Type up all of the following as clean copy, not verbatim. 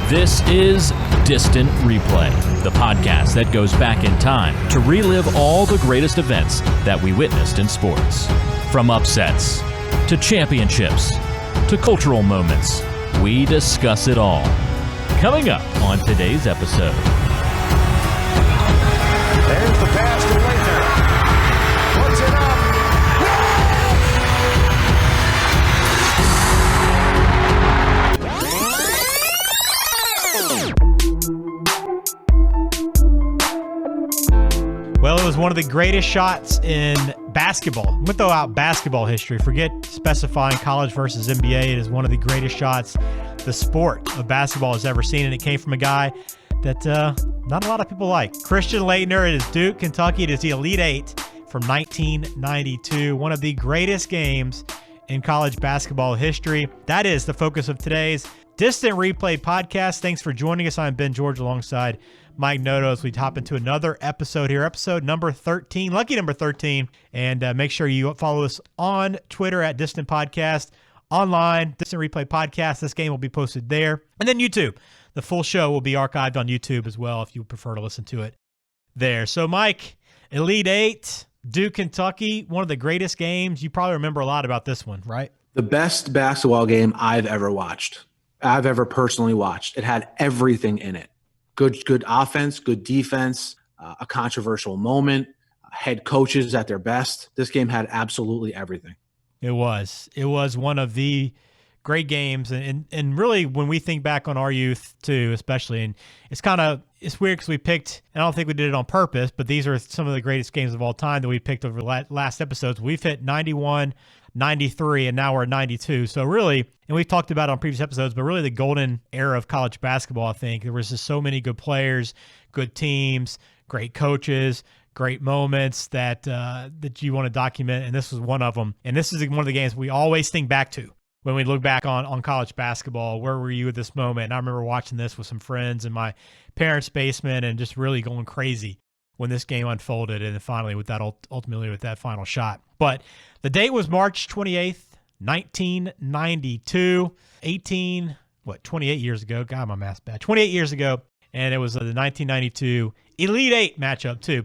This is Distant Replay, the podcast that goes back in time to relive all the greatest events that we witnessed in sports. From upsets, to championships, to cultural moments, we discuss it all. Coming up on today's episode. There's the pass to Laettner. Puts it up. Well, it was one of the greatest shots in basketball. I'm going to throw out basketball history. Forget specifying college versus NBA. It is one of the greatest shots the sport of basketball has ever seen, and it came from a guy that not a lot of people like. Christian Laettner. It is Duke, Kentucky. It is the Elite Eight from 1992. One of the greatest games in college basketball history. That is the focus of today's Distant Replay podcast. Thanks for joining us. I'm Ben George alongside Mike Noto as we hop into another episode here, episode number 13, lucky number 13. And make sure you follow us on Twitter at Distant Podcast, online, Distant Replay Podcast. This game will be posted there. And then YouTube. The full show will be archived on YouTube as well if you prefer to listen to it there. So, Mike, Elite Eight, Duke, Kentucky, one of the greatest games. You probably remember a lot about this one, right? The best basketball game I've ever watched. I've ever personally watched. It had everything in it. Good offense, good defense, a controversial moment, head coaches at their best. This game had absolutely everything. It was one of the great games. And really, when we think back on our youth too, especially, and it's weird because we picked, and I don't think we did it on purpose, but these are some of the greatest games of all time that we picked over the last episodes. We've hit 91, 93, and now we're at 92. So really, and we've talked about it on previous episodes, but really the golden era of college basketball, I think. There was just so many good players, good teams, great coaches, great moments that you want to document, and this was one of them. And this is one of the games we always think back to when we look back on college basketball. Where were you at this moment? And I remember watching this with some friends in my parents' basement and just really going crazy when this game unfolded, and then finally ultimately with that final shot. But the date was March 28th, 1992, 28 years ago. God, my math's bad. 28 years ago, and it was the 1992 Elite Eight matchup too.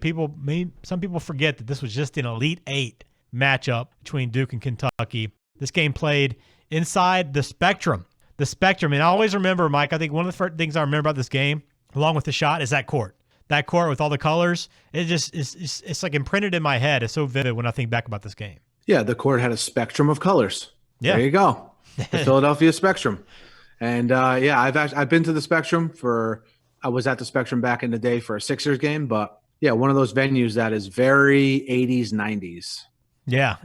Some people forget that this was just an Elite Eight matchup between Duke and Kentucky. This game played inside the Spectrum. And I always remember, Mike, I think one of the first things I remember about this game, along with the shot, is that court. That court with all the colors, it's like imprinted in my head. It's so vivid when I think back about this game. Yeah, the court had a spectrum of colors. Yeah. There you go. The Philadelphia Spectrum. And I've been to the Spectrum I was at the Spectrum back in the day for a Sixers game, but yeah, one of those venues that is very 80s, 90s. Yeah,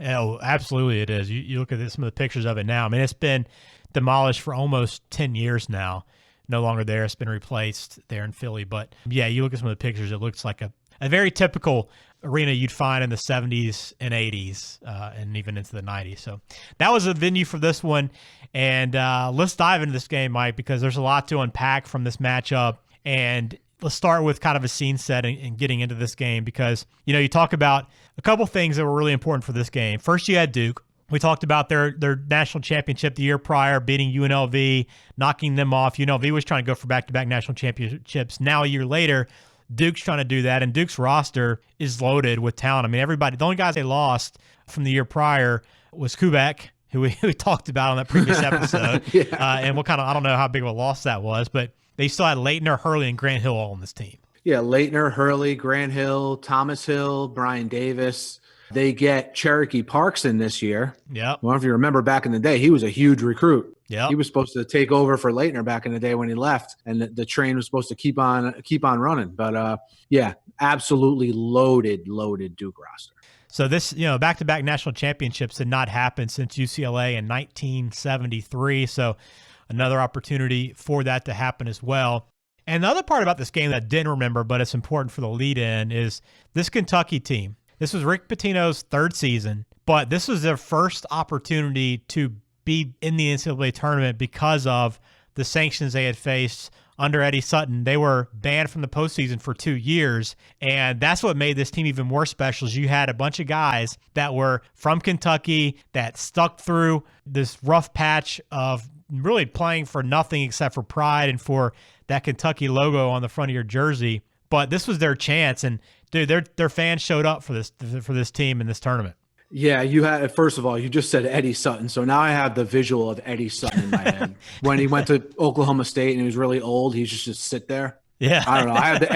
absolutely it is. You look at some of the pictures of it now. I mean, it's been demolished for almost 10 years now. No longer there. It's been replaced there in Philly. But yeah, you look at some of the pictures, it looks like a very typical arena you'd find in the 70s and 80s and even into the 90s. So that was a venue for this one. And let's dive into this game, Mike, because there's a lot to unpack from this matchup. And let's start with kind of a scene set and getting into this game because, you talk about a couple things that were really important for this game. First, you had Duke. We talked about their national championship the year prior, beating UNLV, knocking them off. UNLV was trying to go for back-to-back national championships. Now, a year later, Duke's trying to do that, and Duke's roster is loaded with talent. I mean, everybody, the only guys they lost from the year prior was Kubek, who we talked about on that previous episode. And I don't know how big of a loss that was, but they still had Laettner, Hurley, and Grant Hill all on this team. Yeah, Laettner, Hurley, Grant Hill, Thomas Hill, Brian Davis. They get Cherokee Parks in this year. Yeah. Well, if you remember back in the day, he was a huge recruit. Yeah. He was supposed to take over for Laettner back in the day when he left, and the train was supposed to keep on running. But absolutely loaded Duke roster. So this, back-to-back national championships had not happened since UCLA in 1973. So another opportunity for that to happen as well. And the other part about this game that I didn't remember, but it's important for the lead-in, is this Kentucky team. This was Rick Pitino's third season, but this was their first opportunity to be in the NCAA tournament because of the sanctions they had faced under Eddie Sutton. They were banned from the postseason for 2 years, and that's what made this team even more special. Is you had a bunch of guys that were from Kentucky that stuck through this rough patch of really playing for nothing except for pride and for that Kentucky logo on the front of your jersey. But this was their chance, and dude, their fans showed up for this team in this tournament. Yeah, you had, first of all, you just said Eddie Sutton, so now I have the visual of Eddie Sutton in my head. When he went to Oklahoma State and he was really old, he just sit there. Yeah, I don't know. I had the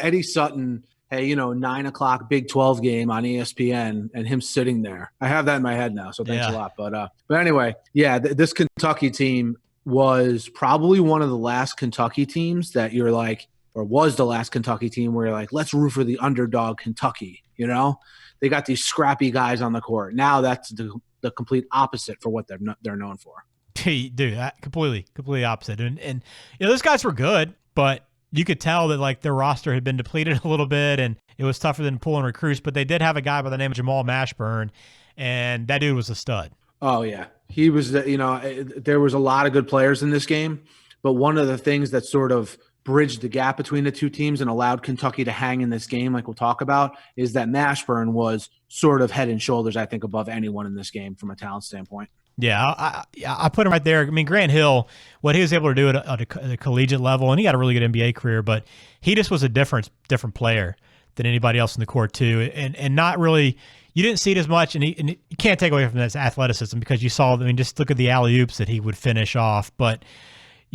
Eddie Sutton. Hey, 9 o'clock Big 12 game on ESPN, and him sitting there. I have that in my head now, so thanks a lot. But anyway, yeah, this Kentucky team was probably one of the last Kentucky teams that you're like, or was the last Kentucky team where you're like, let's root for the underdog Kentucky. They got these scrappy guys on the court. Now that's the complete opposite for what they're known for. Dude, completely opposite. And those guys were good, but you could tell that like their roster had been depleted a little bit, and it was tougher than pulling recruits. But they did have a guy by the name of Jamal Mashburn, and that dude was a stud. Oh yeah, he was. There was a lot of good players in this game, but one of the things that sort of bridged the gap between the two teams and allowed Kentucky to hang in this game, like we'll talk about, is that Mashburn was sort of head and shoulders, I think, above anyone in this game from a talent standpoint. Yeah, I put him right there. I mean, Grant Hill, what he was able to do at a collegiate level, and he got a really good NBA career, but he just was a different player than anybody else in the court too, and not really. You didn't see it as much, and you can't take away from his athleticism because you saw. I mean, just look at the alley-oops that he would finish off, but.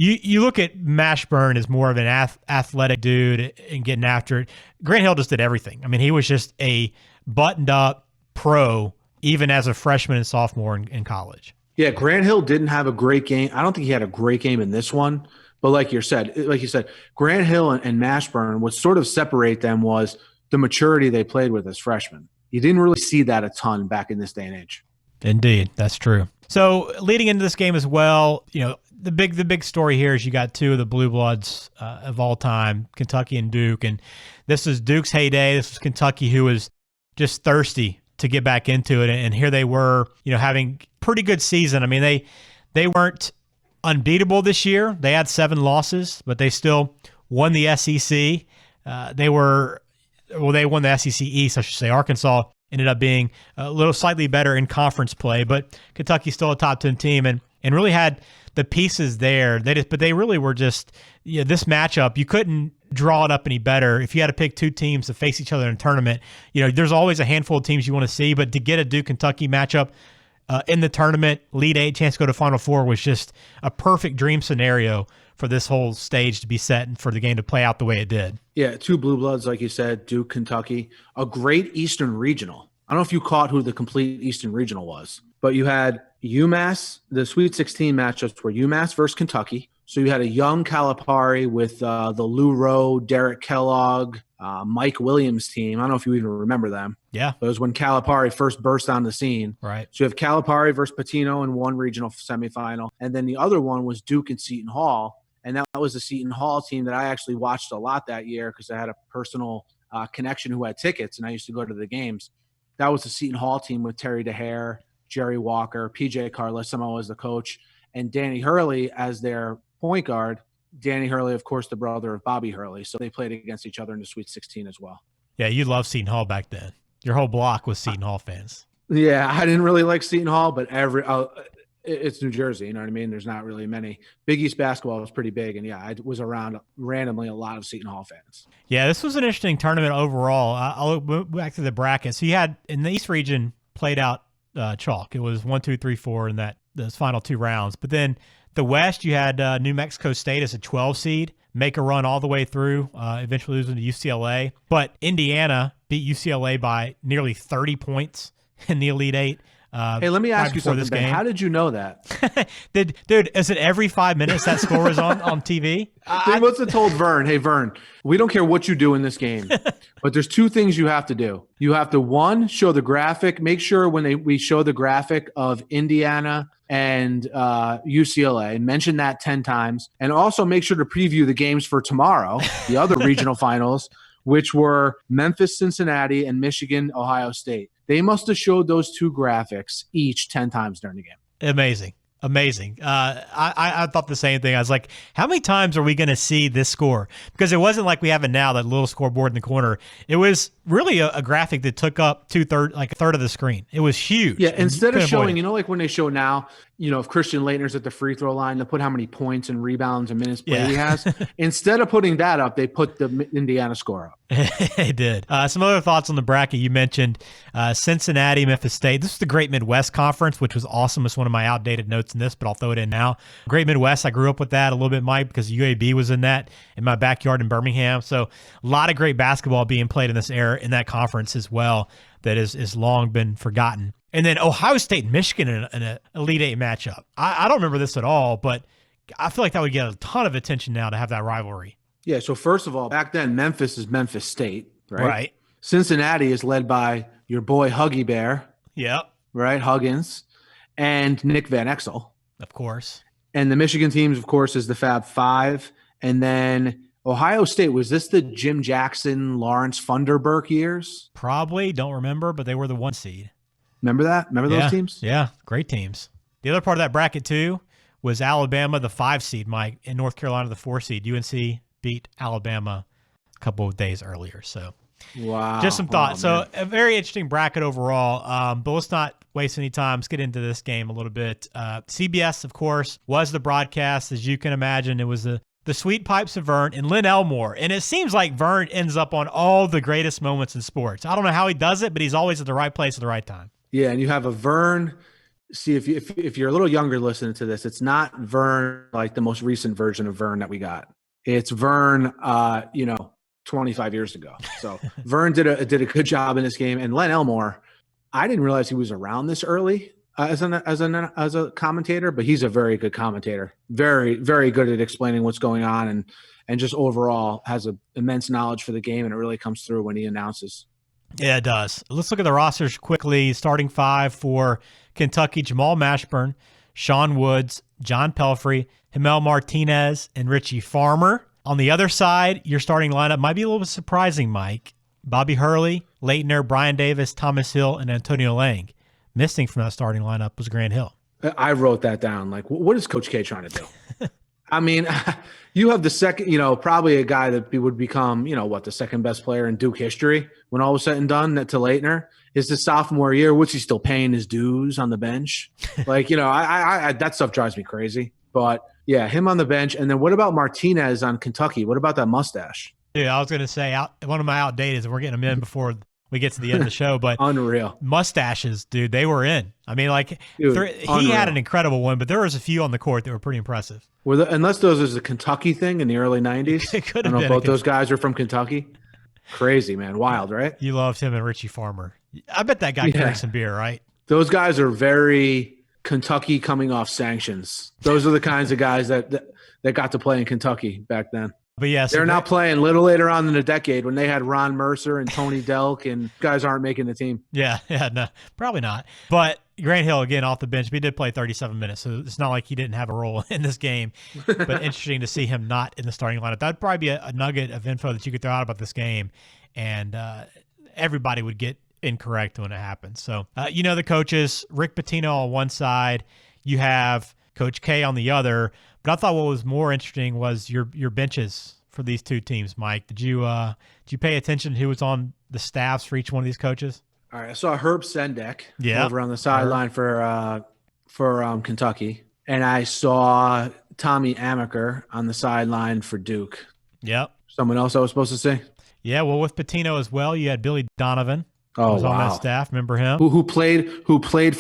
You look at Mashburn as more of an athletic dude and getting after it. Grant Hill just did everything. I mean, he was just a buttoned-up pro, even as a freshman and sophomore in college. Yeah, Grant Hill didn't have a great game. I don't think he had a great game in this one. But like you said, Grant Hill and Mashburn, what sort of separate them was the maturity they played with as freshmen. You didn't really see that a ton back in this day and age. Indeed, that's true. So leading into this game as well, the big story here is you got two of the blue bloods of all time, Kentucky and Duke, and this is Duke's heyday. This was Kentucky, who was just thirsty to get back into it, and here they were, having pretty good season. I mean, they weren't unbeatable this year. They had 7 losses, but they still won the SEC. They won the SEC East, I should say. Arkansas ended up being a little slightly better in conference play, but Kentucky's still a top 10 team and really had the pieces there. But they really were just, this matchup, you couldn't draw it up any better. If you had to pick two teams to face each other in a tournament, there's always a handful of teams you want to see, but to get a Duke-Kentucky matchup in the tournament, Elite Eight, chance to go to Final Four was just a perfect dream scenario for this whole stage to be set and for the game to play out the way it did. Yeah, two blue bloods, like you said, Duke, Kentucky, a great Eastern Regional. I don't know if you caught who the complete Eastern Regional was, but you had UMass, the Sweet 16 matchups were UMass versus Kentucky. So you had a young Calipari with the Lou Rowe, Derek Kellogg, Mike Williams team. I don't know if you even remember them. Yeah. It was when Calipari first burst on the scene. Right. So you have Calipari versus Patino in one regional semifinal. And then the other one was Duke and Seton Hall. And that was the Seton Hall team that I actually watched a lot that year because I had a personal connection who had tickets, and I used to go to the games. That was the Seton Hall team with Terry DeHare, Jerry Walker, PJ Carlesimo as the coach, and Danny Hurley as their point guard. Danny Hurley, of course, the brother of Bobby Hurley. So they played against each other in the Sweet 16 as well. Yeah, you loved Seton Hall back then. Your whole block was Seton Hall fans. Yeah, I didn't really like Seton Hall, but it's New Jersey, you know what I mean? There's not really many. Big East basketball was pretty big, and yeah, I was around randomly a lot of Seton Hall fans. Yeah, this was an interesting tournament overall. I'll look back to the brackets. So you had, in the East region, played out chalk. It was 1, 2, 3, 4 in those final 2 rounds. But then the West, you had New Mexico State as a 12 seed, make a run all the way through, eventually losing to UCLA. But Indiana beat UCLA by nearly 30 points in the Elite Eight. Hey, let me ask you something, Ben. How did you know that? Dude, is it every 5 minutes that score is on TV? They must have told Vern, hey, Vern, we don't care what you do in this game, but there's 2 things you have to do. You have to, 1, show the graphic. Make sure when we show the graphic of Indiana and UCLA, mention that 10 times. And also make sure to preview the games for tomorrow, the other regional finals, which were Memphis, Cincinnati, and Michigan, Ohio State. They must have showed those 2 graphics each 10 times during the game. Amazing. I thought the same thing. I was like, how many times are we going to see this score? Because it wasn't like we have it now, that little scoreboard in the corner. It was really a graphic that took up a third of the screen. It was huge. Yeah, instead of showing, like when they show now, if Christian Laettner's at the free throw line, to put how many points and rebounds and minutes played he has. Yeah. Instead of putting that up, they put the Indiana score up. They did. Some other thoughts on the bracket. You mentioned Cincinnati, Memphis State. This is the Great Midwest Conference, which was awesome. It's one of my outdated notes in this, but I'll throw it in now. Great Midwest, I grew up with that a little bit, Mike, because UAB was in that in my backyard in Birmingham. So a lot of great basketball being played in this era, in that conference as well, that is long been forgotten. And then Ohio State and Michigan in an Elite Eight matchup. I don't remember this at all, but I feel like that would get a ton of attention now to have that rivalry. Yeah, so first of all, back then, Memphis is Memphis State, right? Right. Cincinnati is led by your boy Huggy Bear. Yep. Right, Huggins, and Nick Van Exel. Of course. And the Michigan teams, of course, is the Fab Five. And then Ohio State, was this the Jim Jackson, Lawrence Funderburk years? Probably. Don't remember, but they were the 1 seed. Remember that? Remember those teams? Yeah, great teams. The other part of that bracket, too, was Alabama, the 5 seed, Mike, and North Carolina, the 4 seed. UNC beat Alabama a couple of days earlier. So, wow. Just some thoughts. So, a very interesting bracket overall, but let's not waste any time. Let's get into this game a little bit. CBS, of course, was the broadcast. As you can imagine, it was the Sweet Pipes of Vern and Lynn Elmore. And it seems like Vern ends up on all the greatest moments in sports. I don't know how he does it, but he's always at the right place at the right time. Yeah, and you have a Vern. See, if you're a little younger listening to this, it's not Vern like the most recent version of Vern that we got. It's Vern, 25 years ago. So Vern did a good job in this game. And Len Elmore, I didn't realize he was around this early as a commentator, but he's a very good commentator. Very, very good at explaining what's going on, and just overall has an immense knowledge for the game, and it really comes through when he announces. Yeah, it does. Let's look at the rosters quickly. Starting 5 for Kentucky: Jamal Mashburn, Sean Woods, John Pelfrey, Himel Martinez, and Richie Farmer. On the other side, your starting lineup might be a little bit surprising, Mike. Bobby Hurley, Laettner, Brian Davis, Thomas Hill, and Antonio Lang. Missing from that starting lineup was Grant Hill. I wrote that down. Like, what is Coach K trying to do? I mean, you have the second, probably a guy that would become, the second best player in Duke history when all was said and done, to Laettner. Is his sophomore year, which he's still paying his dues on the bench. Like, I that stuff drives me crazy. But, yeah, him on the bench. And then what about Martinez on Kentucky? What about that mustache? Yeah, I was going to say, one of my outdated, and we're getting them in before we get to the end of the show, but unreal mustaches, dude, they were in. I mean, he had an incredible one, but there was a few on the court that were pretty impressive. Unless those was a Kentucky thing in the early 90s. It could have been. I don't know if both those guys are from Kentucky. Crazy, man. Wild, right? You loved him and Richie Farmer. I bet that guy carried some beer, right? Those guys are very Kentucky coming off sanctions. Those are the kinds of guys that got to play in Kentucky back then. But yes, they're not playing a little later on in the decade when they had Ron Mercer and Tony Delk, and guys aren't making the team. Yeah, no, probably not. But Grant Hill, again, off the bench, but he did play 37 minutes, so it's not like he didn't have a role in this game. But interesting to see him not in the starting lineup. That would probably be a nugget of info that you could throw out about this game, and everybody would get incorrect when it happens. So, the coaches, Rick Pitino on one side, you have Coach K on the other. But I thought what was more interesting was your benches for these two teams, Mike. Did you pay attention to who was on the staffs for each one of these coaches? All right, I saw Herb Sendek over on the sideline for Kentucky, and I saw Tommy Amaker on the sideline for Duke. Yep. Someone else I was supposed to say? Yeah, well, with Pitino as well, you had Billy Donovan. Oh, was on that staff. Remember him? Who played for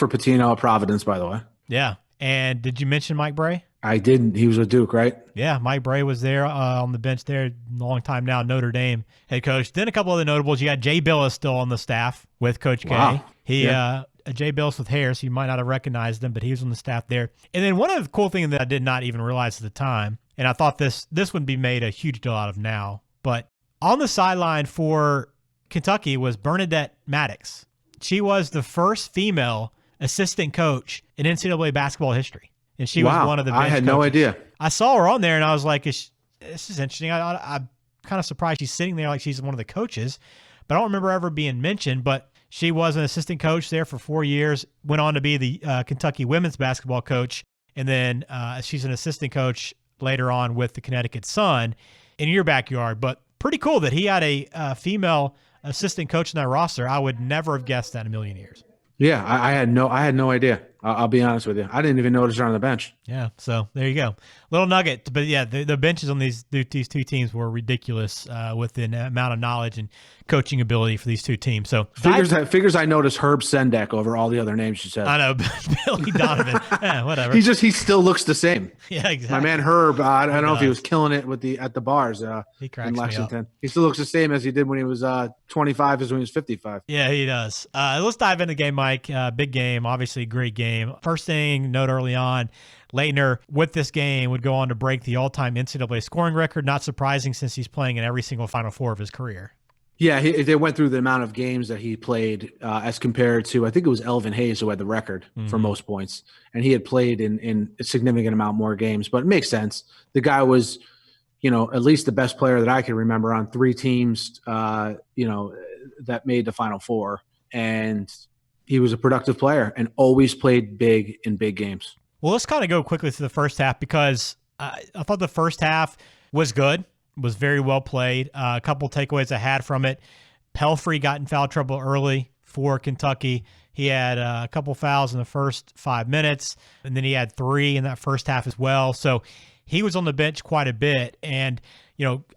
Pitino at Providence, by the way. Yeah. And did you mention Mike Bray? I didn't. He was with Duke, right? Yeah, Mike Bray was there on the bench there a long time now, Notre Dame head coach. Then a couple other notables. You got Jay Billis still on the staff with Coach K. Jay Billis with hair, so you might not have recognized him, but he was on the staff there. And then one of the cool things that I did not even realize at the time, and I thought this would be made a huge deal out of now, but on the sideline for Kentucky was Bernadette Maddox. She was the first female assistant coach in NCAA basketball history. And she was one of the bench I had coaches. No idea. I saw her on there, and I was like, this is interesting. I'm kind of surprised she's sitting there like she's one of the coaches, but I don't remember ever being mentioned. But she was an assistant coach there for 4 years, went on to be the Kentucky women's basketball coach, and then she's an assistant coach later on with the Connecticut Sun in your backyard. But pretty cool that he had a female assistant coach in that roster. I would never have guessed that in a million years. Yeah, I had no idea. I'll be honest with you. I didn't even notice her on the bench. Yeah, so there you go. Little nugget. But yeah, the benches on these two teams were ridiculous with the amount of knowledge and coaching ability for these two teams. So figures I noticed Herb Sendek over all the other names you said. I know. Billy Donovan. Yeah, whatever. He still looks the same. Yeah, exactly. My man Herb, I don't know if he was killing it at the bars in Lexington. He still looks the same as he did when he was 25 as when he was 55. Yeah, he does. Let's dive into the game, Mike. Big game, obviously great game. First thing, note early on, Laettner with this game would go on to break the all-time NCAA scoring record. Not surprising since he's playing in every single Final Four of his career. Yeah, they went through the amount of games that he played as compared to, I think it was Elvin Hayes who had the record for most points. And he had played in a significant amount more games. But it makes sense. The guy was, at least the best player that I can remember on 3 teams, that made the Final Four. And he was a productive player and always played big in big games. Well, let's kind of go quickly through the first half because I thought the first half was good. Was very well played. A couple takeaways I had from it. Pelfrey got in foul trouble early for Kentucky. He had a couple fouls in the first 5 minutes, and then he had 3 in that first half as well. So he was on the bench quite a bit. And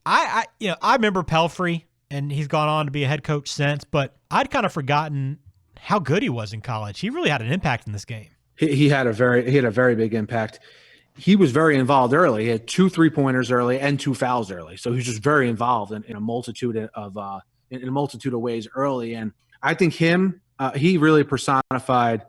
I remember Pelfrey, and he's gone on to be a head coach since. But I'd kind of forgotten how good he was in college. He really had an impact in this game. He had a very big impact. He was very involved early. He had 2 3-pointers early and 2 fouls early. So he was just very involved in a multitude of ways early. And I think he really personified,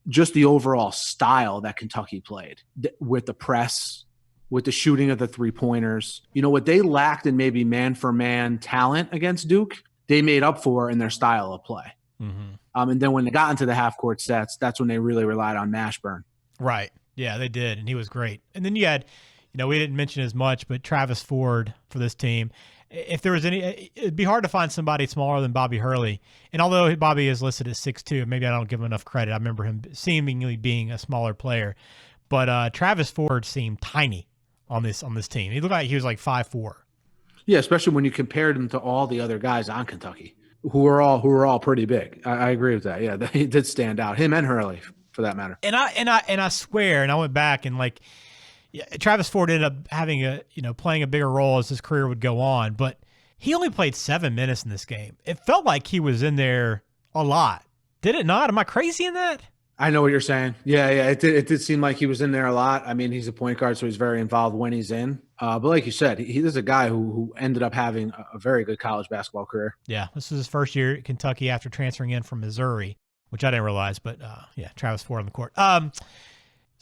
just the overall style that Kentucky played with the press, with the shooting of the 3-pointers. What they lacked in maybe man-for-man talent against Duke, they made up for in their style of play. Mm-hmm. And then when they got into the half-court sets, that's when they really relied on Mashburn. Right. Yeah, they did, and he was great. And then you had, we didn't mention as much, but Travis Ford for this team. If there was it'd be hard to find somebody smaller than Bobby Hurley. And although Bobby is listed at 6'2", maybe I don't give him enough credit. I remember him seemingly being a smaller player. But Travis Ford seemed tiny on this team. He looked like he was like 5'4". Yeah, especially when you compared him to all the other guys on Kentucky, who were all pretty big. I agree with that. Yeah, he did stand out. Him and Hurley, for that matter. And I swear, and I went back and Travis Ford ended up having playing a bigger role as his career would go on, but he only played 7 minutes in this game. It felt like he was in there a lot. Did it not? Am I crazy in that? I know what you're saying. Yeah. It did seem like he was in there a lot. I mean, he's a point guard, so he's very involved when he's in. But like you said, he is a guy who ended up having a very good college basketball career. Yeah, this was his first year at Kentucky after transferring in from Missouri, which I didn't realize, but Travis Ford on the court.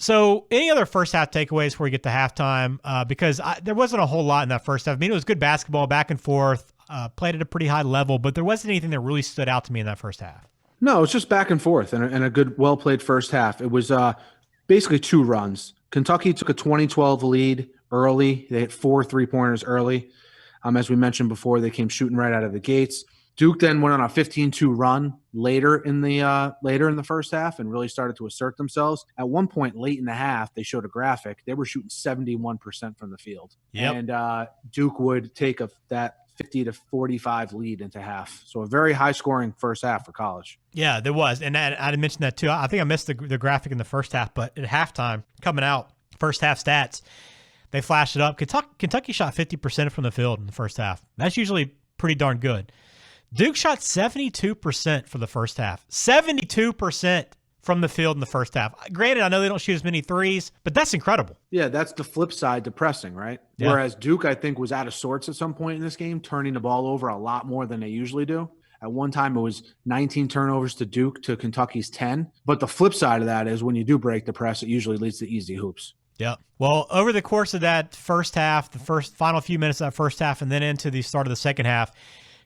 So any other first half takeaways before we get to halftime? Because there wasn't a whole lot in that first half. I mean, it was good basketball, back and forth, played at a pretty high level, but there wasn't anything that really stood out to me in that first half. No, it's just back and forth and a good, well-played first half. It was basically 2 runs. Kentucky took a 20-12 lead early. They hit 4 3-pointers early. As we mentioned before, they came shooting right out of the gates. Duke then went on a 15-2 run later in the first half and really started to assert themselves. At one point late in the half, they showed a graphic. They were shooting 71% from the field. Yep. And Duke would take that 50-45 lead into half. So a very high-scoring first half for college. Yeah, there was. And I mentioned that too. I think I missed the graphic in the first half, but at halftime, coming out, first half stats, they flashed it up. Kentucky shot 50% from the field in the first half. That's usually pretty darn good. Duke shot 72% for the first half. 72% from the field in the first half. Granted, I know they don't shoot as many threes, but that's incredible. Yeah, that's the flip side to pressing, right? Yeah. Whereas Duke, I think, was out of sorts at some point in this game, turning the ball over a lot more than they usually do. At one time, it was 19 turnovers to Duke to Kentucky's 10. But the flip side of that is when you do break the press, it usually leads to easy hoops. Yeah. Well, over the course of that first half, the final few minutes of that first half, and then into the start of the second half,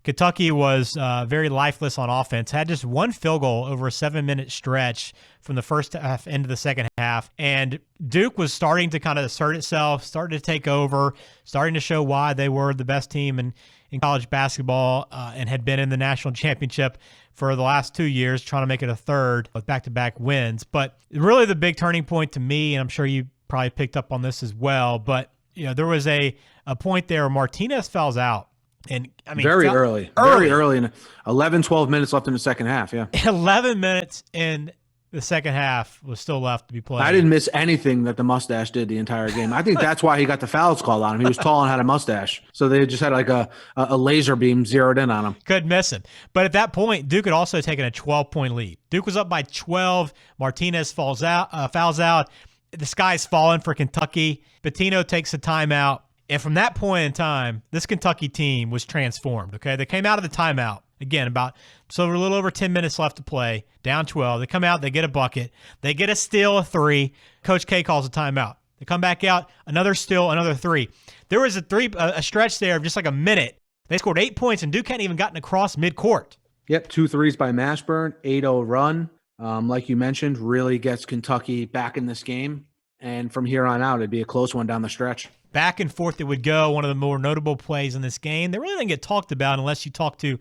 Kentucky was very lifeless on offense, had just 1 field goal over a 7-minute stretch from the first half into the second half. And Duke was starting to kind of assert itself, starting to take over, starting to show why they were the best team in college basketball and had been in the national championship for the last 2 years, trying to make it a third with back-to-back wins. But really the big turning point to me, and I'm sure you probably picked up on this as well, but there was a point there where Martinez fouls out. And I mean, very early, and 11, 12 minutes left in the second half. Yeah. 11 minutes. And the second half was still left to be played. I didn't miss anything that the mustache did the entire game. I think that's why he got the fouls called on him. He was tall and had a mustache. So they just had like a laser beam zeroed in on him. Couldn't miss him. But at that point, Duke had also taken a 12-point lead. Duke was up by 12. Martinez fouls out. The sky's falling for Kentucky. Pitino takes a timeout. And from that point in time, this Kentucky team was transformed. Okay, they came out of the timeout. Again, a little over 10 minutes left to play, down 12. They come out, they get a bucket. They get a steal, a three. Coach K calls a timeout. They come back out, another steal, another three. There was a stretch there of just like a minute. They scored 8 points, and Duke hadn't even gotten across midcourt. Yep, 2 threes by Mashburn, 8-0 run. Like you mentioned, really gets Kentucky back in this game. And from here on out, it'd be a close one down the stretch. Back and forth it would go. One of the more notable plays in this game. They really didn't get talked about unless you talk to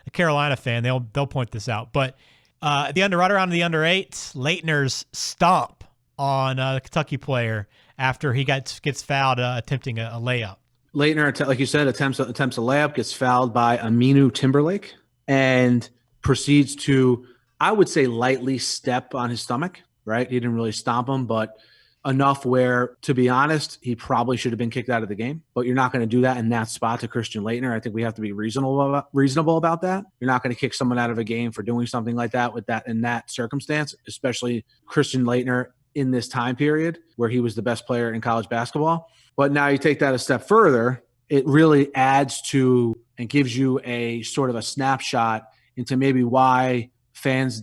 a Carolina fan. They'll point this out. But right around the under 8, Laettner's stomp on the Kentucky player after he gets fouled attempting a layup. Laettner, like you said, attempts a layup, gets fouled by Aminu Timberlake, and proceeds to, I would say, lightly step on his stomach, right? He didn't really stomp him, but enough where, to be honest, he probably should have been kicked out of the game. But you're not going to do that in that spot to Christian Laettner. I think we have to be reasonable about that. You're not going to kick someone out of a game for doing something like that in that circumstance, especially Christian Laettner in this time period where he was the best player in college basketball. But now you take that a step further, it really adds to and gives you a sort of a snapshot into maybe why fans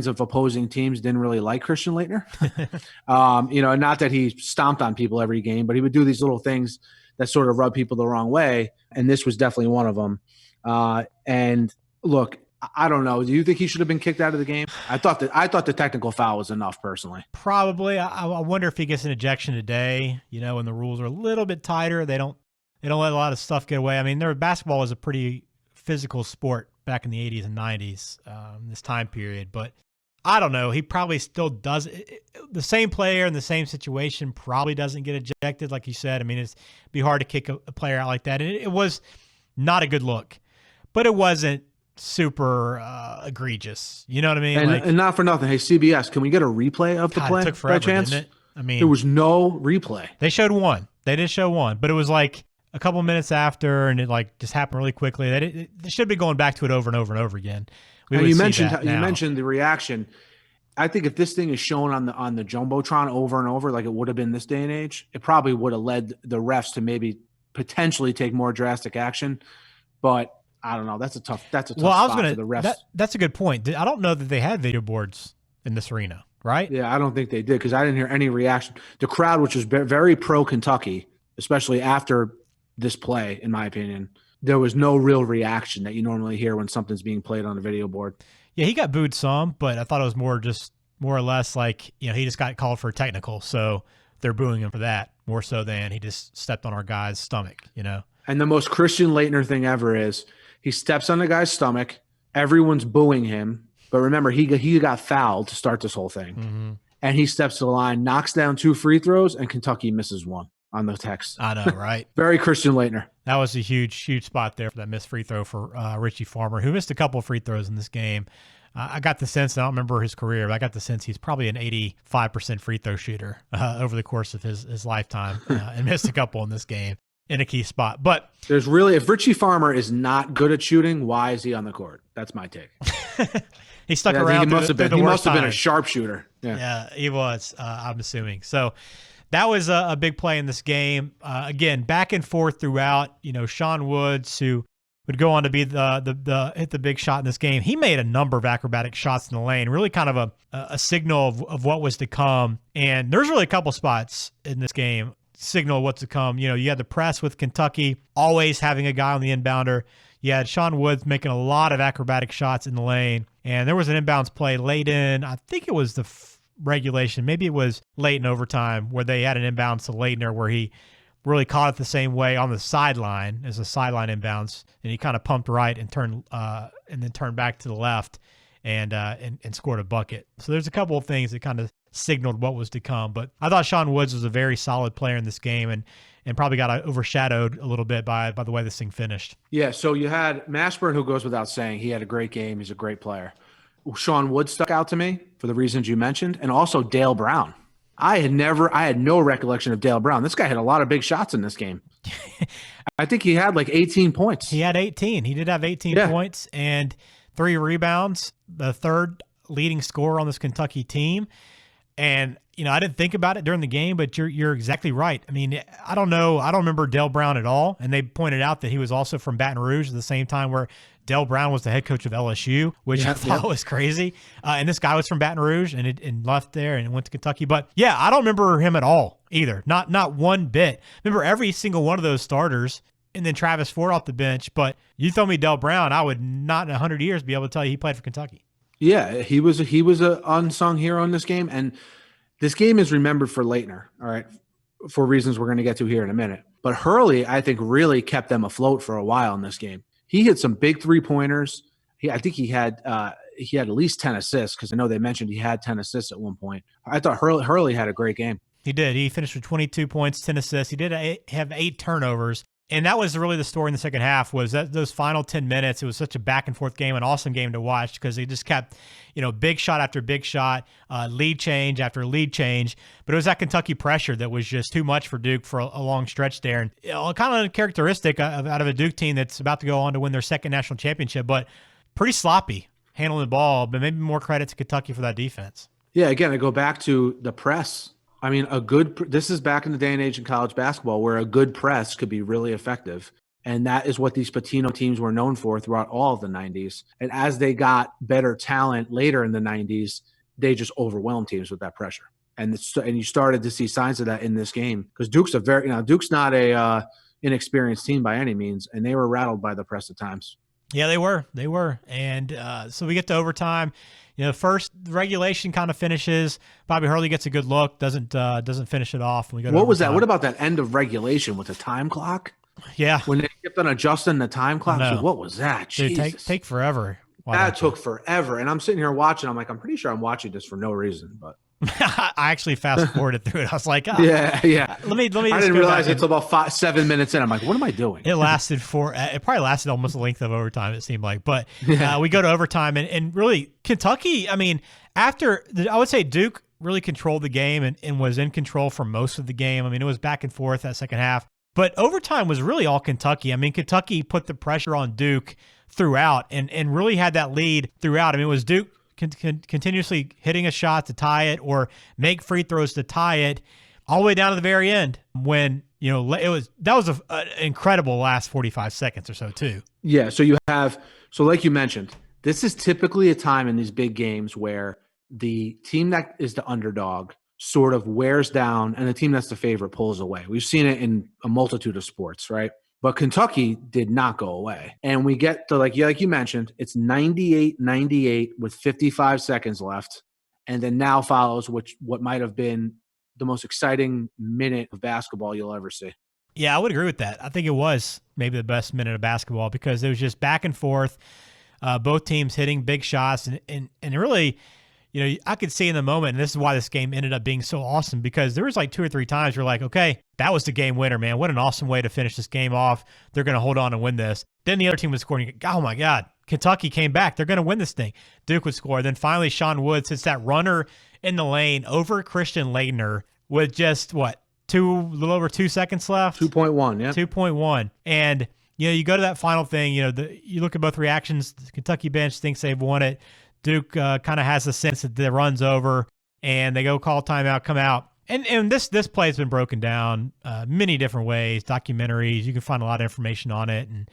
of opposing teams didn't really like Christian Laettner. Not that he stomped on people every game, but he would do these little things that sort of rub people the wrong way. And this was definitely one of them. And look, I don't know. Do you think he should have been kicked out of the game? I thought the technical foul was enough personally. Probably. I wonder if he gets an ejection today, when the rules are a little bit tighter. They don't let a lot of stuff get away. I mean, basketball was a pretty physical sport back in the 80s and 90s, this time period. But I don't know. He probably still does. The same player in the same situation probably doesn't get ejected, like you said. I mean, it'd be hard to kick a player out like that. And it was not a good look. But it wasn't super egregious. You know what I mean? And not for nothing. Hey, CBS, can we get a replay of the play it took forever, by chance? didn't it? I mean, there was no replay. They showed one. They did show one. But it was like a couple minutes after, and it just happened really quickly. They should be going back to it over and over and over again. You mentioned the reaction. I think if this thing is shown on the Jumbotron over and over, like it would have been this day and age, it probably would have led the refs to maybe potentially take more drastic action. But I don't know. That's a tough spot for the refs. That's a good point. I don't know that they had video boards in this arena, right? Yeah, I don't think they did because I didn't hear any reaction. The crowd, which was very pro Kentucky, especially after this play, in my opinion, there was no real reaction that you normally hear when something's being played on a video board. Yeah, he got booed some, but I thought it was more or less like, he just got called for a technical, so they're booing him for that more so than he just stepped on our guy's stomach, And the most Christian Laettner thing ever is he steps on the guy's stomach, everyone's booing him, but remember, he got fouled to start this whole thing. Mm-hmm. And he steps to the line, knocks down 2 free throws, and Kentucky misses one. On the text. I know, right? Very Christian Laettner. That was a huge spot there for that missed free throw for Richie Farmer, who missed a couple of free throws in this game. I got the sense, I don't remember his career, but I got the sense he's probably an 85% free throw shooter over the course of his lifetime and missed a couple in this game in a key spot. But if Richie Farmer is not good at shooting, why is he on the court? That's my take. He stuck around. He must have been a sharpshooter. Yeah, he was, I'm assuming. So that was a big play in this game. Again, back and forth throughout. Sean Woods, who would go on to be hit the big shot in this game. He made a number of acrobatic shots in the lane, really kind of a signal of what was to come. And there's really a couple spots in this game signal what's to come. You had the press with Kentucky always having a guy on the inbounder. You had Sean Woods making a lot of acrobatic shots in the lane. And there was an inbounds play late in, I think it was the regulation, maybe it was late in overtime, where they had an inbounds to Laettner where he really caught it the same way on the sideline as a sideline inbounds, and he kind of pumped right and then turned back to the left and scored a bucket. So there's a couple of things that kind of signaled what was to come. But I thought Sean Woods was a very solid player in this game and probably got overshadowed a little bit by the way this thing finished. Yeah, so you had Mashburn, who goes without saying, he had a great game. He's a great player. Sean Wood stuck out to me for the reasons you mentioned, and also Dale Brown. I had no recollection of Dale Brown. This guy had a lot of big shots in this game. I think he had like 18 points. He had 18. He did have 18 points and 3 rebounds, the third leading scorer on this Kentucky team. And, I didn't think about it during the game, but you're exactly right. I mean, I don't know. I don't remember Dale Brown at all. And they pointed out that he was also from Baton Rouge at the same time where Dale Brown was the head coach of LSU, which I thought was crazy. And this guy was from Baton Rouge and left there and went to Kentucky. But yeah, I don't remember him at all either. Not one bit. Remember every single one of those starters and then Travis Ford off the bench. But you throw me Dale Brown, I would not in 100 years be able to tell you he played for Kentucky. Yeah, he was a unsung hero in this game. And this game is remembered for Laettner, all right, for reasons we're going to get to here in a minute. But Hurley, I think, really kept them afloat for a while in this game. He hit some big 3-pointers. I think he had at least 10 assists because I know they mentioned he had 10 assists at one point. I thought Hurley had a great game. He did. He finished with 22 points, 10 assists. He did have 8 turnovers. And that was really the story in the second half was that those final 10 minutes, it was such a back-and-forth game, an awesome game to watch because they just kept, big shot after big shot, lead change after lead change. But it was that Kentucky pressure that was just too much for Duke for a long stretch there. And kind of characteristic out of a Duke team that's about to go on to win their second national championship, but pretty sloppy handling the ball, but maybe more credit to Kentucky for that defense. Yeah, again, I go back to the press. I mean, this is back in the day and age in college basketball where a good press could be really effective. And that is what these Patino teams were known for throughout all of the 90s. And as they got better talent later in the 90s, they just overwhelmed teams with that pressure. And you started to see signs of that in this game because Duke's Duke's not a inexperienced team by any means, and they were rattled by the press at times. Yeah, they were. And so we get to overtime. First regulation kind of finishes. Bobby Hurley gets a good look, doesn't finish it off. And we go to what overtime. Was that? What about that end of regulation with the time clock? Yeah. When they kept on adjusting the time clock. No. So what was that? Dude, take forever. That took forever. And I'm sitting here watching. I'm like, I'm pretty sure I'm watching this for no reason, but I actually fast forwarded through it. I was like, yeah. Let me. I didn't realize it's about 7 minutes in. I'm like, what am I doing? It probably lasted almost the length of overtime. It seemed like, but we go to overtime and really Kentucky. I mean, I would say Duke really controlled the game and was in control for most of the game. I mean, it was back and forth that second half, but overtime was really all Kentucky. I mean, Kentucky put the pressure on Duke throughout and really had that lead throughout. I mean, it was Duke continuously hitting a shot to tie it or make free throws to tie it all the way down to the very end when, that was an incredible last 45 seconds or so too. Yeah. So like you mentioned, this is typically a time in these big games where the team that is the underdog sort of wears down and the team that's the favorite pulls away. We've seen it in a multitude of sports, right? But Kentucky did not go away. And we get to, like you mentioned, it's 98-98 with 55 seconds left. And then now follows what might have been the most exciting minute of basketball you'll ever see. Yeah, I would agree with that. I think it was maybe the best minute of basketball because it was just back and forth, both teams hitting big shots. And really, I could see in the moment, and this is why this game ended up being so awesome, because there was like 2 or 3 times you're like, okay, that was the game winner, man. What an awesome way to finish this game off. They're going to hold on and win this. Then the other team was scoring. Oh, my God. Kentucky came back. They're going to win this thing. Duke would score. Then finally Sean Wood hits that runner in the lane over Christian Laettner with just, a little over 2 seconds left? 2.1, yeah. 2.1. And, you go to that final thing, you look at both reactions. The Kentucky bench thinks they've won it. Duke kind of has a sense that the run's over, and they go call timeout, come out. And this play has been broken down many different ways, documentaries. You can find a lot of information on it. And,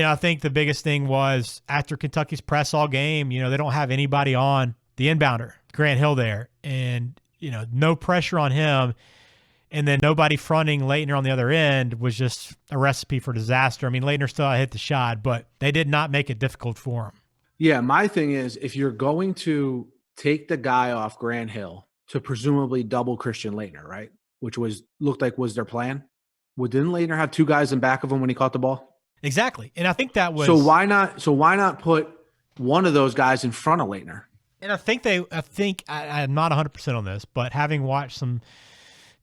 I think the biggest thing was after Kentucky's press all game, they don't have anybody on the inbounder, Grant Hill there. And, no pressure on him. And then nobody fronting Laettner on the other end was just a recipe for disaster. I mean, Laettner still hit the shot, but they did not make it difficult for him. Yeah, my thing is if you're going to take the guy off Grant Hill to presumably double Christian Laettner, right, which looked like was their plan, didn't Laettner have 2 guys in back of him when he caught the ball? Exactly, and I think that was so. Why not put one of those guys in front of Laettner? And I think I'm not 100% on this, but having watched some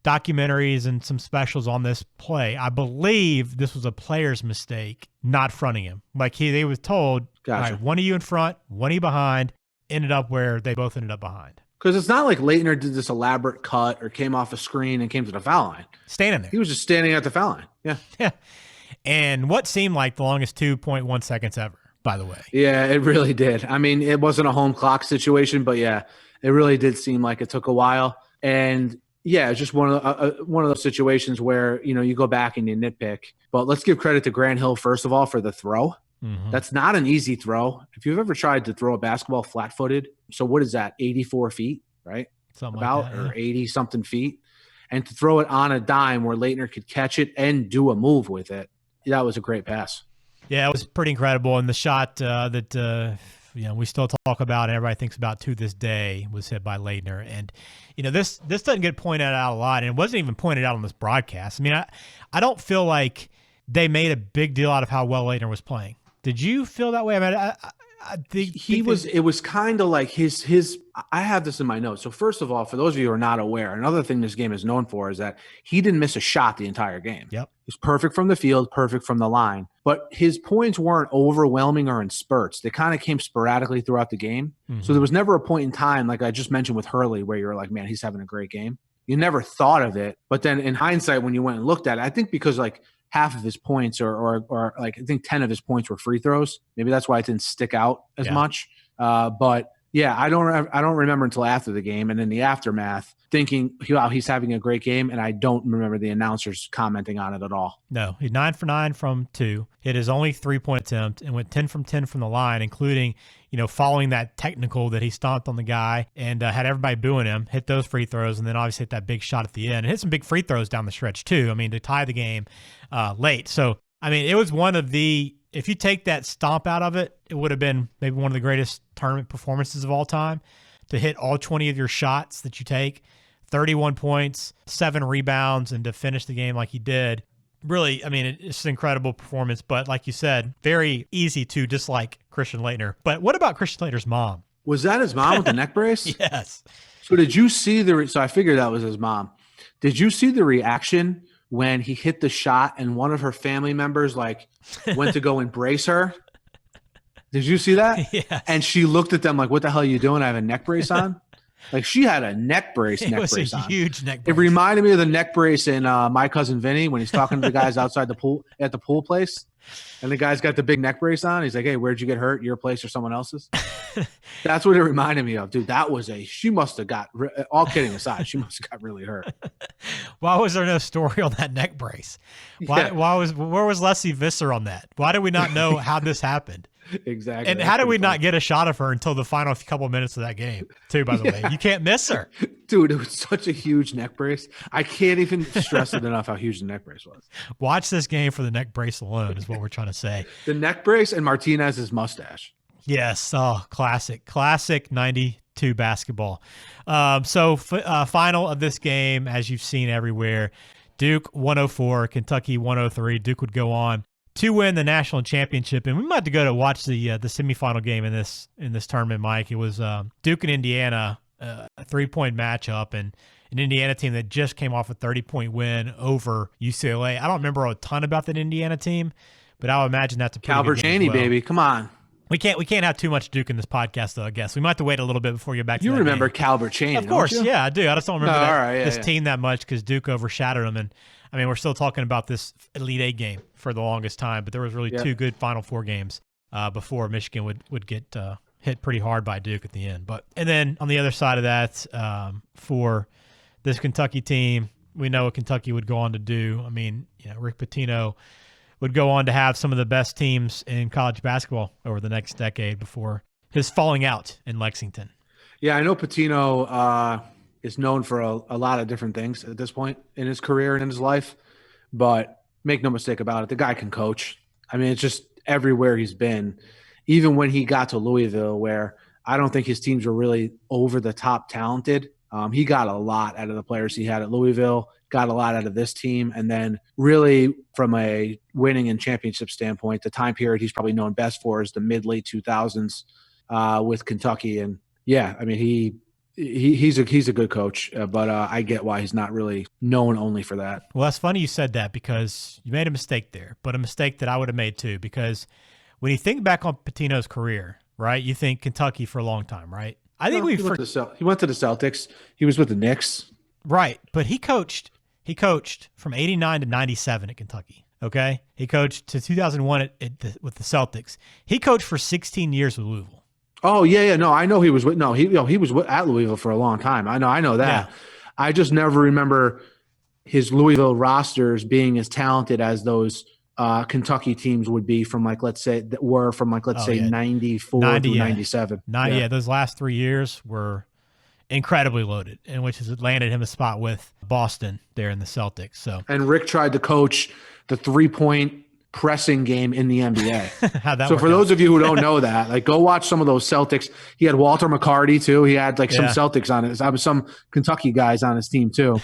documentaries and some specials on this play, I believe this was a player's mistake not fronting him. Like they was told, gotcha. All right, one of you in front, one of you behind. ended up where they both ended up behind. Because it's not like Laettner did this elaborate cut or came off a screen and came to the foul line. Standing there. He was just standing at the foul line. Yeah. Yeah. And what seemed like the longest 2.1 seconds ever, by the way. Yeah, it really did. I mean, it wasn't a home clock situation, but yeah, it really did seem like it took a while. And yeah, it's just one of those situations where, you go back and you nitpick. But let's give credit to Grant Hill, first of all, for the throw. Mm-hmm. That's not an easy throw. If you've ever tried to throw a basketball flat-footed, so what is that, 84 feet, right? Something about, like that, yeah. Or 80-something feet. And to throw it on a dime where Laettner could catch it and do a move with it, that was a great pass. Yeah, it was pretty incredible. And the shot that we still talk about and everybody thinks about to this day was hit by Laettner. And, this doesn't get pointed out a lot, and it wasn't even pointed out on this broadcast. I mean, I don't feel like they made a big deal out of how well Laettner was playing. Did you feel that way? I mean, I think it was kind of like his I have this in my notes. So first of all, for those of you who are not aware, another thing this game is known for is that he didn't miss a shot the entire game. Yep. He's perfect from the field, perfect from the line. But his points weren't overwhelming or in spurts. They kind of came sporadically throughout the game. Mm-hmm. So there was never a point in time, like I just mentioned with Hurley, where you were like, man, he's having a great game. You never thought of it. But then in hindsight, when you went and looked at it, I think because like half of his points or like I think 10 of his points were free throws. Maybe that's why it didn't stick out as much. But yeah, I don't remember until after the game and in the aftermath thinking, wow, he's having a great game. And I don't remember the announcers commenting on it at all. No, he's 9 for 9 from 2, hit his only 3-point attempt and went 10 from 10 from the line, including, following that technical that he stomped on the guy and had everybody booing him, hit those free throws, and then obviously hit that big shot at the end. And hit some big free throws down the stretch too. I mean, to tie the game late. So, I mean, it was one of the, if you take that stomp out of it, it would have been maybe one of the greatest tournament performances of all time to hit all 20 of your shots that you take, 31 points, 7 rebounds, and to finish the game like he did. Really, I mean, it's an incredible performance, but like you said, very easy to dislike Christian Laettner. But what about Christian Laettner's mom? Was that his mom with the neck brace? Yes. So did you see so I figured that was his mom. Did you see the reaction when he hit the shot and one of her family members like went to go embrace her? Did you see that? Yes. And she looked at them like, what the hell are you doing? I have a neck brace on. Like she had a neck brace. It was a huge neck brace. It reminded me of the neck brace in My Cousin Vinny when he's talking to the guys outside the pool at the pool place. And the guy's got the big neck brace on. He's like, hey, where'd you get hurt? Your place or someone else's? That's what it reminded me of. Dude, she must have got, all kidding aside, she must have got really hurt. Why was there no story on that neck brace? Where was Leslie Visser on that? Why did we not know how this happened? Exactly. And how did we not get a shot of her until the final couple minutes of that game, too, by the way? You can't miss her. Dude, it was such a huge neck brace. I can't even stress it enough how huge the neck brace was. Watch this game for the neck brace alone is what we're trying to say. The neck brace and Martinez's mustache. Yes. Oh, classic 92 basketball. Final of this game, as you've seen everywhere, Duke 104, Kentucky 103. Duke would go on to win the national championship, and we might have to go to watch the semifinal game in this tournament, Mike. It was Duke and Indiana, a 3-point matchup, and an Indiana team that just came off a 30-point win over UCLA. I don't remember a ton about that Indiana team, but I would imagine that's a pretty Calvert good game Chaney, as well. baby, come on. We can't have too much Duke in this podcast, though. I guess we might have to wait a little bit before you get back to You that remember game. Calvert Chaney? Of course, don't you? yeah, I do. I just don't remember this yeah. team that much because Duke overshadowed them. And I mean, we're still talking about this Elite Eight game for the longest time, but there was really two good Final Four games before Michigan would get hit pretty hard by Duke at the end. And then on the other side of that, for this Kentucky team, we know what Kentucky would go on to do. I mean, Rick Pitino would go on to have some of the best teams in college basketball over the next decade before his falling out in Lexington. Yeah, I know Pitino is known for a lot of different things at this point in his career and in his life, but make no mistake about it, the guy can coach. I mean, it's just everywhere he's been, even when he got to Louisville, where I don't think his teams were really over the top talented. He got a lot out of the players he had at Louisville, got a lot out of this team. And then really from a winning and championship standpoint, the time period he's probably known best for is the mid-late 2000s with Kentucky. And yeah, I mean, he's a good coach, but I get why he's not really known only for that. Well, that's funny you said that because you made a mistake there, but a mistake that I would have made too, because when you think back on Pitino's career, right? You think Kentucky for a long time, right? I think he went to the Celtics. He was with the Knicks. Right, but he coached from 89 to 97 at Kentucky, okay? He coached to 2001 with the Celtics. He coached for 16 years with Louisville. Oh, yeah. No, I know he was at Louisville for a long time. I know that. Yeah. I just never remember his Louisville rosters being as talented as those Kentucky teams would be from let's say 94 through 97. Those last 3 years were incredibly loaded, in which has landed him a spot with Boston there in the Celtics. So, and Rick tried to coach the 3-point pressing game in the NBA. So for those of you who don't know that, go watch some of those Celtics. He had Walter McCarty too. He had some Celtics on it. I was some Kentucky guys on his team too.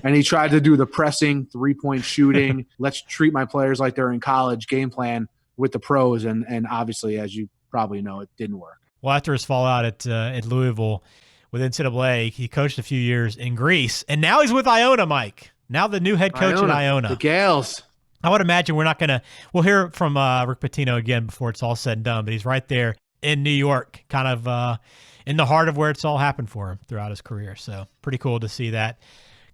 And he tried to do the pressing, 3-point shooting. Let's treat my players like they're in college game plan with the pros. And obviously, as you probably know, it didn't work. Well, after his fallout at Louisville with NCAA, he coached a few years in Greece, and now he's with Iona, Mike. Now the new head coach at Iona. The Gales. I would imagine we'll hear from Rick Pitino again before it's all said and done, but he's right there in New York, kind of in the heart of where it's all happened for him throughout his career. So pretty cool to see that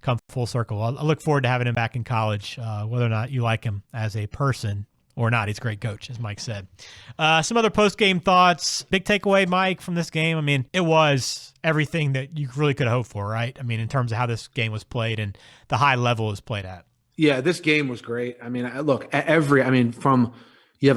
come full circle. I look forward to having him back in college, whether or not you like him as a person or not. He's a great coach, as Mike said. Some other post-game thoughts. Big takeaway, Mike, from this game. I mean, it was everything that you really could hope for, right? I mean, in terms of how this game was played and the high level it was played at. Yeah, this game was great. I mean, look, you have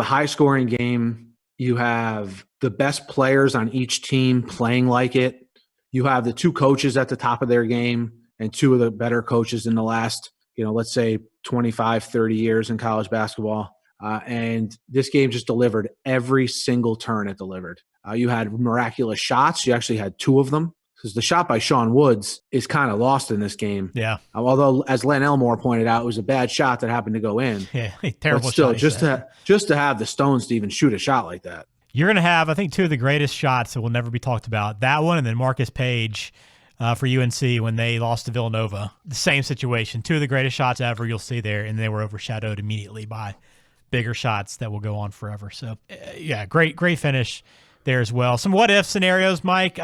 a high-scoring game. You have the best players on each team playing like it. You have the two coaches at the top of their game and two of the better coaches in the last, let's say 25, 30 years in college basketball. And this game just delivered every single turn it delivered. You had miraculous shots. You actually had two of them, because the shot by Sean Woods is kind of lost in this game. Yeah. Although, as Len Elmore pointed out, it was a bad shot that happened to go in. Yeah, terrible but still, shot. Just to have the stones to even shoot a shot like that. You're going to have, I think, two of the greatest shots that will never be talked about. That one and then Marcus Page for UNC when they lost to Villanova. The same situation. Two of the greatest shots ever you'll see there, and they were overshadowed immediately by bigger shots that will go on forever. So, yeah, great finish there as well. Some what-if scenarios, Mike.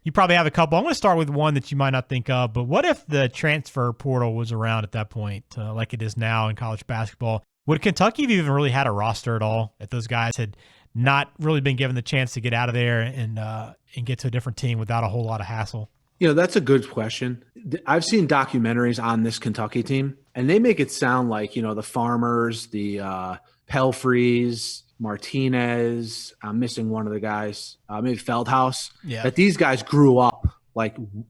You probably have a couple. I'm going to start with one that you might not think of, but what if the transfer portal was around at that point, like it is now in college basketball? Would Kentucky have even really had a roster at all if those guys had not really been given the chance to get out of there and get to a different team without a whole lot of hassle? That's a good question. I've seen documentaries on this Kentucky team, and they make it sound like, the Farmers, the Pelfreys, Martinez, I'm missing one of the guys, maybe Feldhouse, that these guys grew up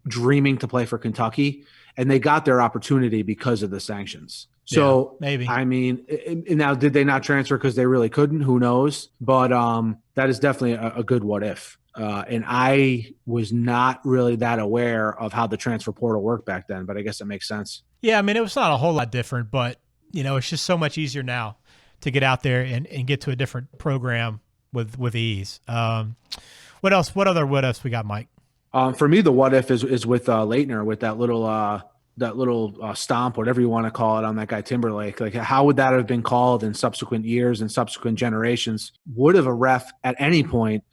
dreaming to play for Kentucky, and they got their opportunity because of the sanctions. So maybe, I mean, now did they not transfer because they really couldn't? Who knows? But that is definitely a good what if. And I was not really that aware of how the transfer portal worked back then, but I guess it makes sense. Yeah, I mean, it was not a whole lot different, but it's just so much easier now to get out there and get to a different program with ease. What else? What other what ifs we got, Mike? For me, the what if is with Laettner, with that little stomp, whatever you want to call it, on that guy Timberlake. Like, how would that have been called in subsequent years and subsequent generations? Would have a ref at any point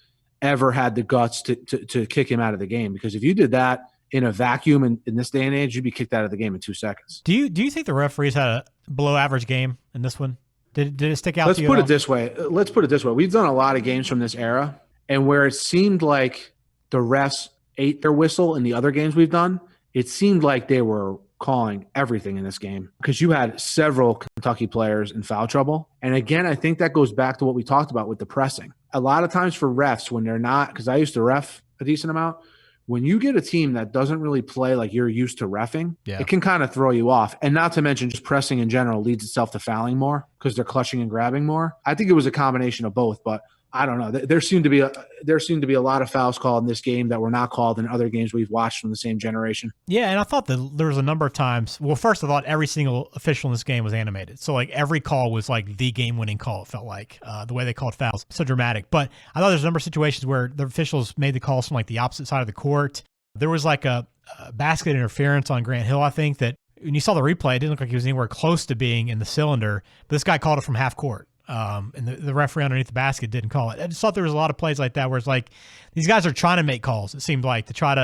ever had the guts to kick him out of the game? Because if you did that in a vacuum in this day and age, you'd be kicked out of the game in 2 seconds. Do you think the referees had a below average game in this one? Did it stick out to you? Let's put it this way. We've done a lot of games from this era, and where it seemed like the refs ate their whistle in the other games we've done, it seemed like they were calling everything in this game, because you had several Kentucky players in foul trouble. And again, I think that goes back to what we talked about with the pressing. A lot of times for refs, when they're not, because I used to ref a decent amount, when you get a team that doesn't really play like you're used to reffing, it can kind of throw you off. And not to mention, just pressing in general leads itself to fouling more because they're clutching and grabbing more. I think it was a combination of both, but I don't know. There seemed to be a lot of fouls called in this game that were not called in other games we've watched from the same generation. Yeah, and I thought that there was a number of times. Well, first I thought every single official in this game was animated. So every call was like the game-winning call, it felt like, the way they called fouls. So dramatic. But I thought there's a number of situations where the officials made the calls from the opposite side of the court. There was a basket interference on Grant Hill, I think, that when you saw the replay, it didn't look like he was anywhere close to being in the cylinder. But this guy called it from half court. and the referee underneath the basket didn't call it. I just thought there was a lot of plays like that where it's like these guys are trying to make calls. It seemed like to try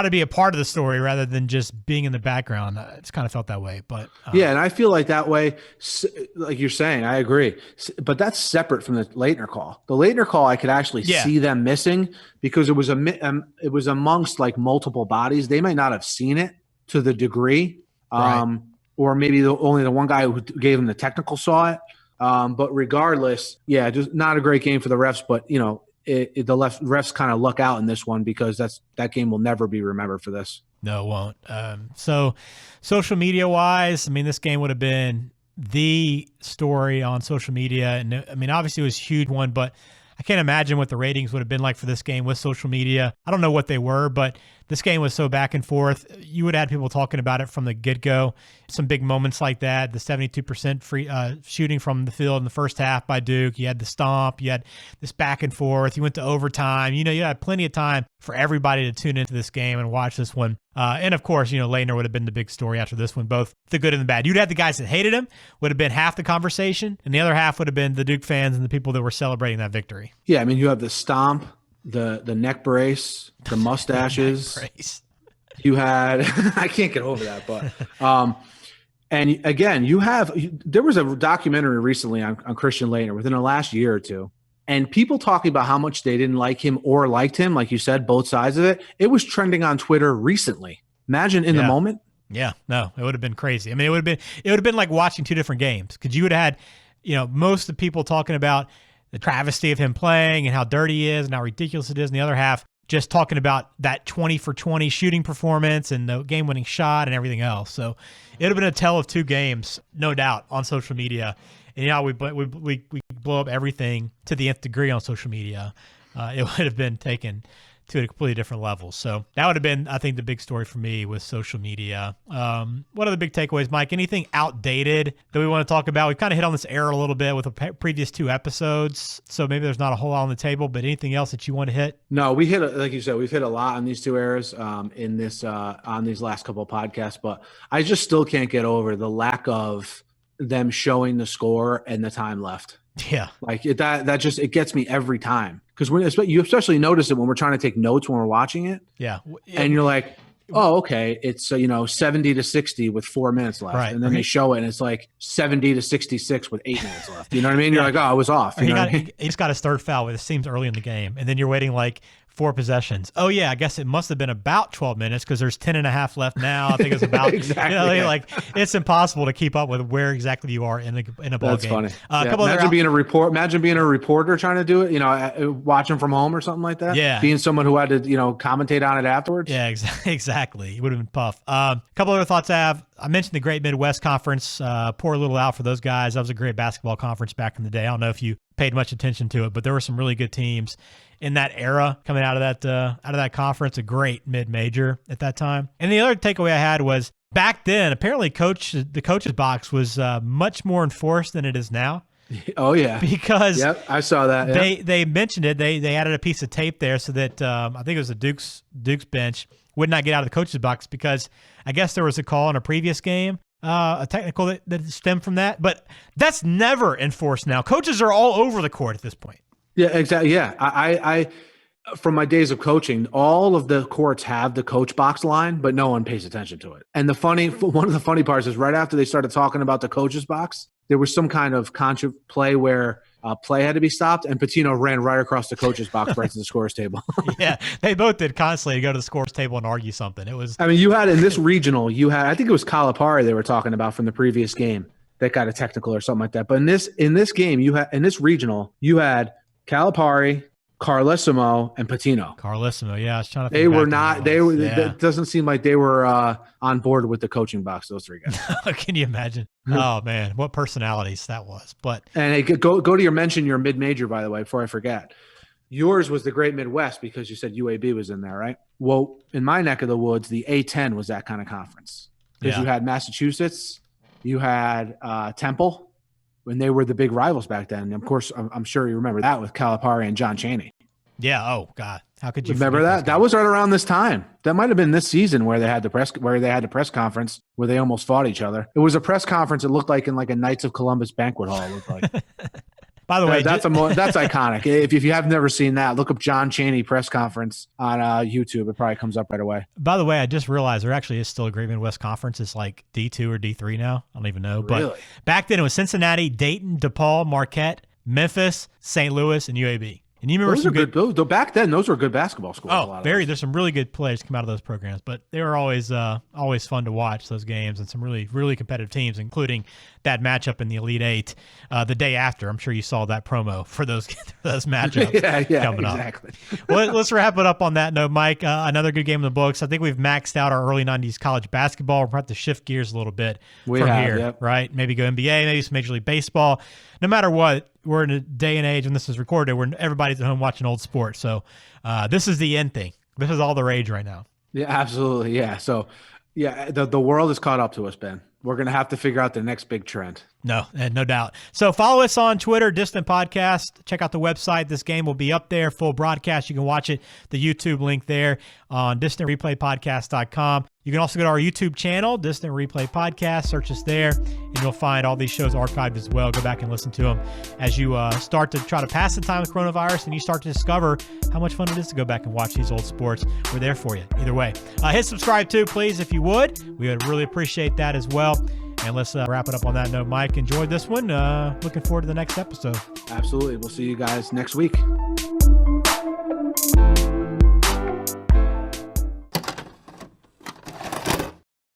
to be a part of the story rather than just being in the background. I just kind of felt that way. But yeah, and I feel like that way, like you're saying, I agree. But that's separate from the Laettner call. The Laettner call, I could actually see them missing because it was amongst like multiple bodies. They might not have seen it to the degree, or maybe only the one guy who gave them the technical saw it. But regardless, yeah, just not a great game for the refs. But the refs kind of luck out in this one because that game will never be remembered for this. No, it won't. So social media wise, I mean, this game would have been the story on social media. And I mean, obviously it was a huge one, but I can't imagine what the ratings would have been like for this game with social media. I don't know what they were, but this game was so back and forth. You would have had people talking about it from the get-go. Some big moments like that, the 72% free shooting from the field in the first half by Duke. You had the stomp. You had this back and forth. You went to overtime. You had plenty of time for everybody to tune into this game and watch this one. And, of course, Laettner would have been the big story after this one, both the good and the bad. You'd have the guys that hated him would have been half the conversation, and the other half would have been the Duke fans and the people that were celebrating that victory. Yeah, I mean, you have the stomp, the neck brace, the mustaches. Neck brace. You had – I can't get over that, but and, again, there was a documentary recently on Christian Laettner within the last year or two. And people talking about how much they didn't like him or liked him, like you said, both sides of it. It was trending on Twitter recently. Imagine in the moment. Yeah, no, it would have been crazy. I mean, it would have been like watching two different games because you would have had, most of the people talking about the travesty of him playing and how dirty he is and how ridiculous it is, and the other half just talking about that 20 for 20 shooting performance and the game-winning shot and everything else. So it would have been a tale of two games, no doubt, on social media. And we blow up everything to the nth degree on social media. It would have been taken to a completely different level. So that would have been, I think, the big story for me with social media. What are the big takeaways, Mike? Anything outdated that we want to talk about? We've kind of hit on this era a little bit with the previous two episodes, so maybe there's not a whole lot on the table, but anything else that you want to hit? No, we hit, like you said, we've hit a lot on these two eras in this on these last couple of podcasts, but I just still can't get over the lack of them showing the score and the time left. Yeah. Like that just, it gets me every time. Because you especially notice it when we're trying to take notes when we're watching it. Yeah. And you're like, oh, okay. It's 70 to 60 with 4 minutes left. Right. And then they show it and it's like 70 to 66 with 8 minutes left. You know what I mean? You're like, oh, I was off. He just got his third foul, it seems early in the game. And then you're waiting like 4 possessions. Oh, yeah, I guess it must have been about 12 minutes because there's 10 and a half left now. I think it's about exactly. Like it's impossible to keep up with where exactly you are in a ball That's game. That's funny. Imagine being a reporter trying to do it, watching from home or something like that. Yeah. Being someone who had to, commentate on it afterwards. Yeah, exactly. It would have been tough. A couple other thoughts I have. I mentioned the Great Midwest Conference. Poor little out for those guys. That was a great basketball conference back in the day. I don't know if you paid much attention to it, but there were some really good teams in that era coming out of that conference. A great mid-major at that time. And the other takeaway I had was back then, apparently the coach's box was much more enforced than it is now. Oh yeah, because I saw that. Yeah. They mentioned it. They added a piece of tape there so that I think it was the Duke's bench would not get out of the coach's box because I guess there was a call in a previous game, a technical that stemmed from that. But that's never enforced now. Coaches are all over the court at this point. Yeah, exactly. Yeah, I from my days of coaching, all of the courts have the coach box line, but no one pays attention to it. And one of the funny parts is right after they started talking about the coach's box, there was some kind of play where play had to be stopped, and Pitino ran right across the coach's box right to the scorer's table. Yeah, they both did constantly to go to the scorer's table and argue something. It was. I mean, you had in this regional, I think it was Calipari they were talking about from the previous game that got a technical or something like that. But in this game, in this regional, you had Calipari, Carlesimo, and Pitino. Carlesimo, yeah, I was trying to. They were not. They were. Yeah. It doesn't seem like they were on board with the coaching box. Those three guys. Can you imagine? Oh man, what personalities that was! But and hey, go to your mid-major, by the way, before I forget. Yours was the Great Midwest because you said UAB was in there, right? Well, in my neck of the woods, the A10 was that kind of conference because you had Massachusetts, you had Temple. When they were the big rivals back then. And of course, I'm sure you remember that with Calipari and John Chaney. Yeah. Oh God. How could you remember that? That was right around this time. That might have been this season where they had the press conference where they almost fought each other. It was a press conference. It looked like in like a Knights of Columbus banquet hall. It looked like. By the way, that's iconic. If you have never seen that, look up John Chaney press conference on YouTube. It probably comes up right away. By the way, I just realized there actually is still a Great Midwest Conference. It's like D2 or D3 now. I don't even know. Really? But back then it was Cincinnati, Dayton, DePaul, Marquette, Memphis, St. Louis, and UAB. And you remember back then, those were good basketball schools. Oh, there's some really good players come out of those programs, but they were always fun to watch, those games, and some really, really competitive teams, including that matchup in the Elite Eight the day after. I'm sure you saw that promo for those matchups coming up. Exactly. Well, let's wrap it up on that note, Mike. Another good game in the books. I think we've maxed out our early 90s college basketball. We're going to have to shift gears a little bit here, right? Maybe go NBA, maybe some Major League Baseball. No matter what, we're in a day and age when this is recorded where everybody's at home watching old sports. So this is the end thing. This is all the rage right now. Yeah, absolutely. Yeah. So, yeah, the world is caught up to us, Ben. We're going to have to figure out the next big trend. No doubt. So follow us on Twitter, Distant Podcast. Check out the website. This game will be up there, full broadcast. You can watch it, the YouTube link there on distantreplaypodcast.com. You can also go to our YouTube channel, Distant Replay Podcast. Search us there, and you'll find all these shows archived as well. Go back and listen to them as you start to try to pass the time with coronavirus and you start to discover how much fun it is to go back and watch these old sports. We're there for you either way. Hit subscribe too, please, if you would. We would really appreciate that as well. And let's wrap it up on that note. Mike, enjoyed this one. Looking forward to the next episode. Absolutely. We'll see you guys next week.